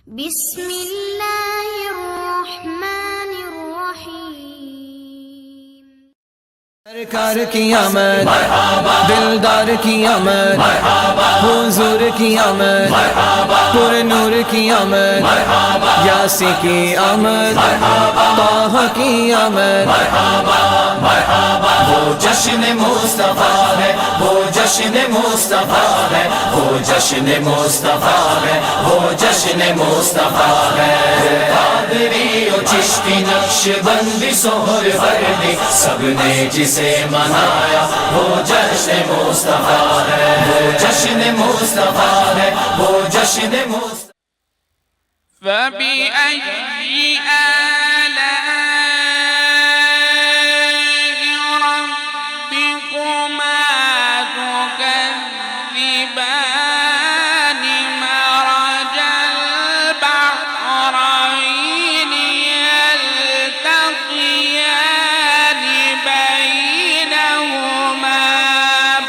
بسم اللہ الرحمن الرحیم۔ سرکار کی آمد، دلدار کی آمد، حضور کی آمد، پر نور کی آمد، یاسی کی آمد، طہ کی آمد۔ وہ جشن مصطفیٰ ہے، وہ جشن مصطفیٰ ہے، وہ جشن مصطفیٰ ہے، وہ جشن مصطفیٰ ہے۔ قادری و چشتی نقش بندی سہر وردی سب نے جسے منایا، وہ جشن مصطفیٰ ہے، وہ جشن مصطفیٰ ہے، وہ جشن مصطفیٰ۔ فبأي آلاء ربكما تكذبان مرج البحرين يلتقيان بينهما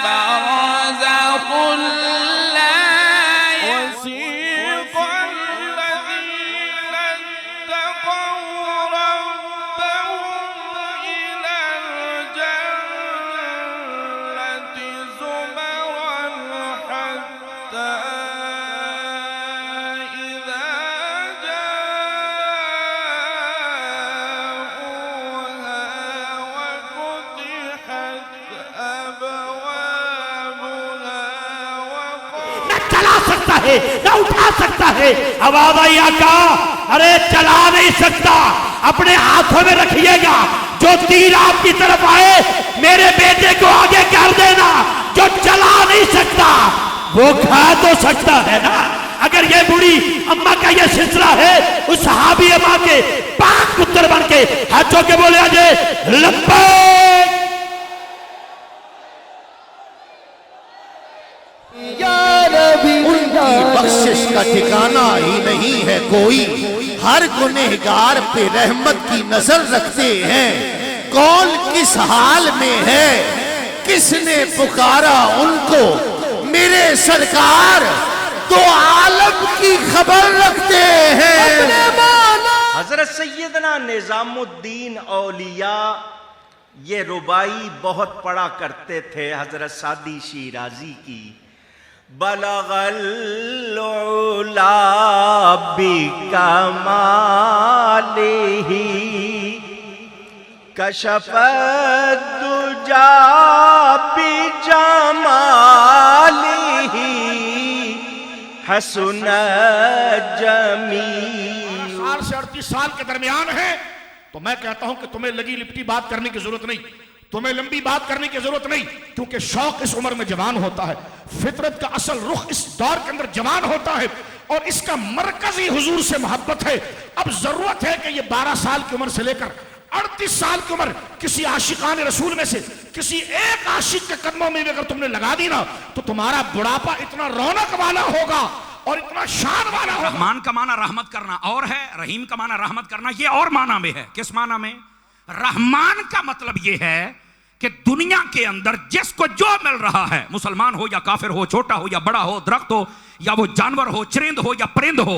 برزخ لا وسيق الذين اتقوا ربهم إلى الجنة زمرا حتى إذا جاءوها وفتحت أبوابها نہ چلا سکتا ہے نہ اٹھا سکتا ہے۔ آواز آئی آقا، ارے چلا نہیں سکتا، اپنے ہاتھوں میں رکھیے گا، جو تیر آپ کی طرف آئے میرے بیٹے کو آگے کر دینا۔ جو چلا نہیں سکتا وہ کھا تو سکتا ہے نا۔ اگر یہ بوڑھی اماں کا یہ سلسلہ ہے، اس صحابی اماں کے پاک پتر بن کے ہاتھوں کے بولے آجے لبیک۔ ان کی بخشش کا ٹھکانہ ہی نہیں ہے کوئی، ہر گنہگار پہ رحمت کی نظر رکھتے ہیں۔ کون کس حال میں ہے، کس نے پکارا ان کو، میرے سرکار تو عالم کی خبر رکھتے ہیں۔ حضرت سیدنا نظام الدین اولیاء یہ ربائی بہت پڑھا کرتے تھے حضرت سعدی شیرازی کی۔ بلغ العلا بکمالہ کشف الدجا بجمالہ حسن جمیل۔ 60 سے 38 سال کے درمیان ہے تو میں کہتا ہوں کہ تمہیں لگی لپٹی بات کرنے کی ضرورت نہیں، تمہیں لمبی بات کرنے کی ضرورت نہیں، کیونکہ شوق اس عمر میں جوان ہوتا ہے، فطرت کا اصل رخ اس دور کے اندر جوان ہوتا ہے، اور اس کا مرکزی حضور سے محبت ہے۔ اب ضرورت ہے کہ یہ 12 سال کی عمر سے لے کر 38 سال کی عمر کسی عاشقان رسول میں سے کسی ایک عاشق کے قدموں میں اگر تم نے لگا دی نا تو تمہارا بڑھاپا اتنا رونق والا ہوگا اور اتنا شان والا ہوگا۔ رحمان کا معنی رحمت کرنا اور ہے، رحیم کا معنی رحمت کرنا یہ اور معنی میں ہے۔ کس معنی میں؟ رحمان کا مطلب یہ ہے کہ دنیا کے اندر جس کو جو مل رہا ہے، مسلمان ہو یا کافر ہو، چھوٹا ہو یا بڑا ہو، درخت ہو یا وہ جانور ہو، چرند ہو یا پرند ہو،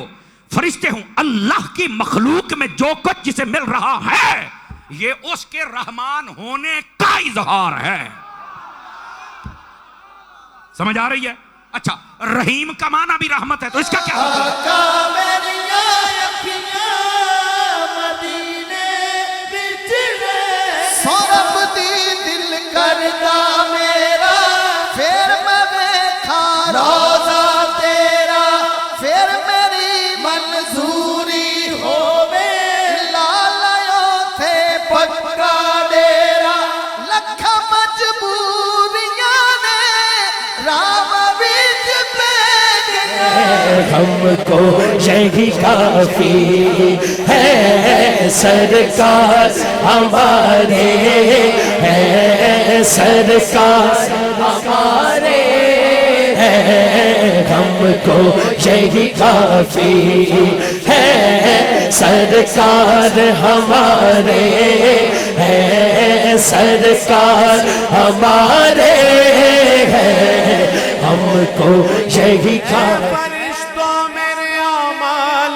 فرشتے ہوں، اللہ کی مخلوق میں جو کچھ جسے مل رہا ہے یہ اس کے رحمان ہونے کا اظہار ہے۔ سمجھ آ رہی ہے؟ اچھا، رحیم کا معنی بھی رحمت ہے تو اس کا کیا ہوگا؟ ہم کو یہی کافی ہے، سرکار ہمارے ہیں، سرکار ہمارے ہیں، ہم کو یہی کافی ہے، سرکار ہمارے ہیں، سرکار ہمارے ہیں، ہم کو یہی کافی۔ فرشتوں میرے اعمال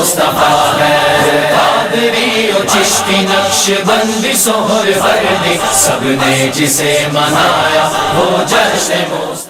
مصطفیٰ ہے. قادری و چشتی نقش بندی سہر وردی سب نے جسے منایا وہ جشن مصطفیٰ.